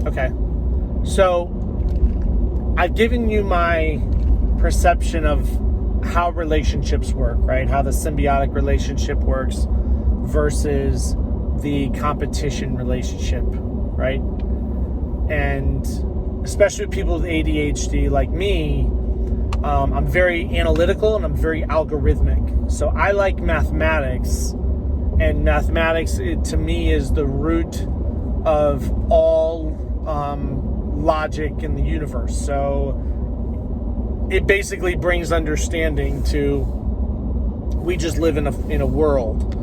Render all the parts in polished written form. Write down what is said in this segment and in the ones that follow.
Okay. So I've given you my perception of how relationships work, right? How the symbiotic relationship works versus the competition relationship, right? And especially with people with ADHD like me, I'm very analytical and I'm very algorithmic. So I like mathematics, and mathematics, to me, is the root of all logic in the universe. So it basically brings understanding to, we just live in a world.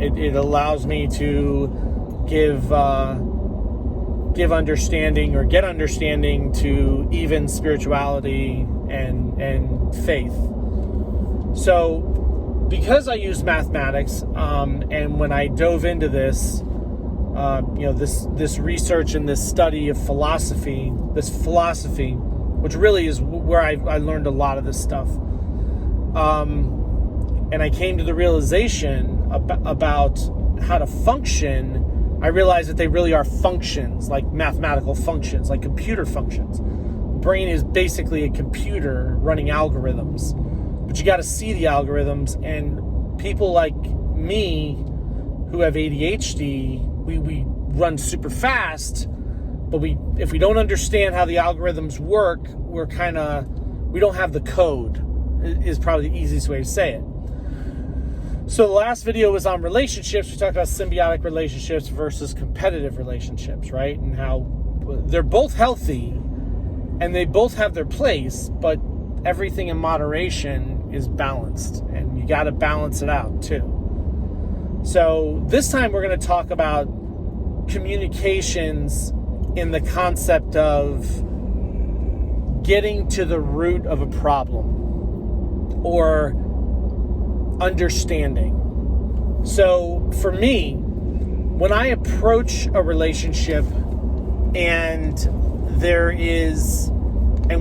It allows me to give understanding or get understanding to even spirituality and faith. So because I use mathematics, and when I dove into this, this research and this study of philosophy, which really is where I learned a lot of this stuff. And I came to the realization about how to function. I realized that they really are functions, like mathematical functions, like computer functions. Brain is basically a computer running algorithms, but you got to see the algorithms. And people like me who have ADHD, we run super fast, but if we don't understand how the algorithms work, we don't have the code, is probably the easiest way to say it. So the last video was on relationships. We talked about symbiotic relationships versus competitive relationships, right? And how they're both healthy and they both have their place, but everything in moderation is balanced, and you got to balance it out too. So this time we're going to talk about communications in the concept of getting to the root of a problem or understanding. So for me, when I approach a relationship and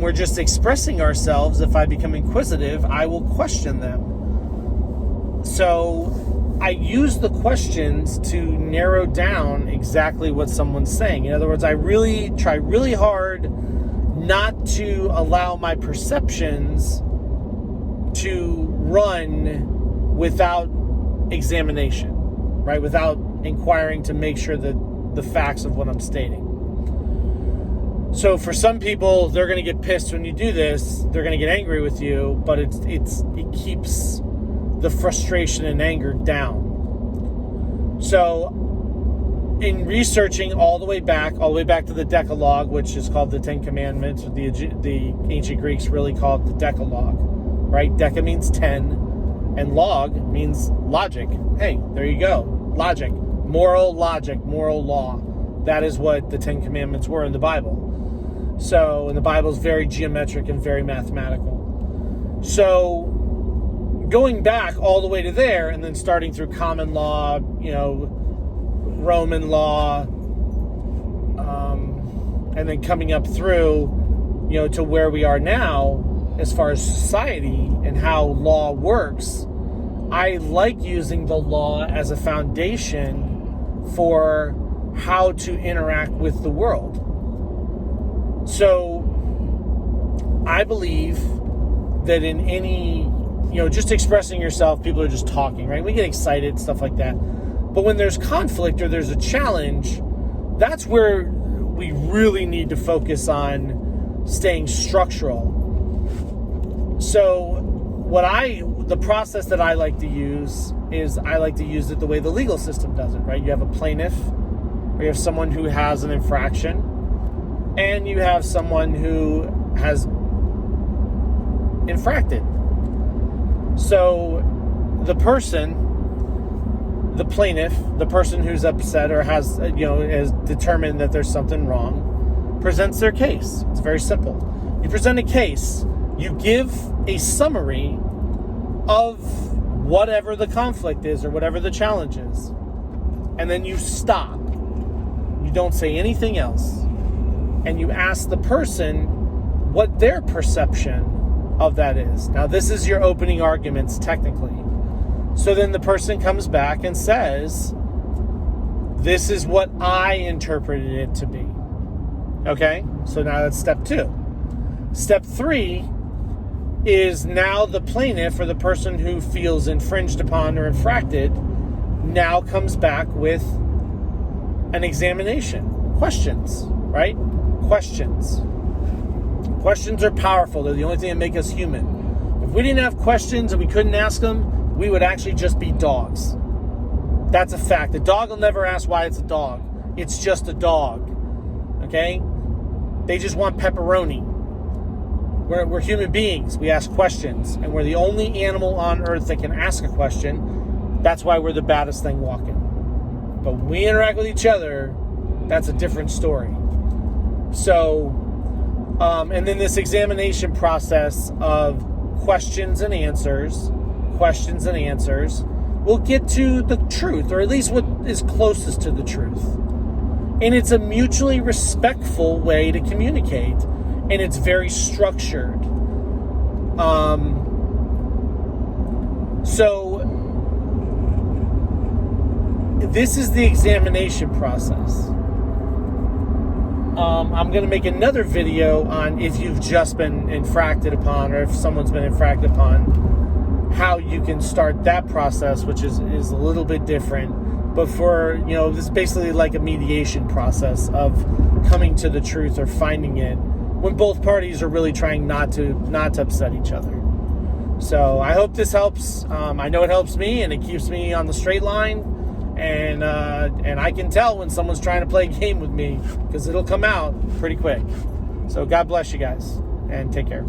we're just expressing ourselves, if I become inquisitive, I will question them. So I use the questions to narrow down exactly what someone's saying. In other words, I really try really hard not to allow my perceptions to run without examination, right? Without inquiring to make sure that the facts of what I'm stating. So for some people, they're going to get pissed when you do this. They're going to get angry with you, but it keeps the frustration and anger down. So in researching all the way back to the Decalogue, which is called the Ten Commandments, the ancient Greeks really called it the Decalogue, right? Deca means 10, and log means logic. Hey, there you go. Logic, moral law. That is what the Ten Commandments were in the Bible. So, and the Bible is very geometric and very mathematical. So, going back all the way to there, and then starting through common law, Roman law, and then coming up through, to where we are now, as far as society and how law works, I like using the law as a foundation for how to interact with the world. So I believe that in any, just expressing yourself, people are just talking, right? We get excited, stuff like that. But when there's conflict or there's a challenge, that's where we really need to focus on staying structural. So the process that I like to use is I like to use it the way the legal system does it, right? You have a plaintiff, or you have someone who has an infraction, and you have someone who has infracted. So the plaintiff, the person who's upset or has determined that there's something wrong, presents their case. It's very simple. You present a case, you give a summary of whatever the conflict is or whatever the challenge is, and then you stop. You don't say anything else. And you ask the person what their perception of that is. Now, this is your opening arguments, technically. So then the person comes back and says, this is what I interpreted it to be. Okay, so now that's step 2. Step 3 is now the plaintiff, or the person who feels infringed upon or infracted, now comes back with an examination. Questions, right? Questions. Questions are powerful. They're the only thing that make us human. If we didn't have questions and we couldn't ask them, we would actually just be dogs. That's a fact. The dog will never ask why it's a dog. It's just a dog. Okay? They just want pepperoni. We're human beings. We ask questions. And we're the only animal on earth that can ask a question. That's why we're the baddest thing walking. But when we interact with each other, that's a different story. So, and then this examination process of questions and answers, will get to the truth, or at least what is closest to the truth. And it's a mutually respectful way to communicate. And it's very structured. So this is the examination process. I'm going to make another video on if you've just been infracted upon, or if someone's been infracted upon, how you can start that process, which is a little bit different. But for, this is basically like a mediation process of coming to the truth or finding it, when both parties are really trying not to upset each other. So I hope this helps. I know it helps me, and it keeps me on the straight line. And I can tell when someone's trying to play a game with me, because it'll come out pretty quick. So God bless you guys, and take care.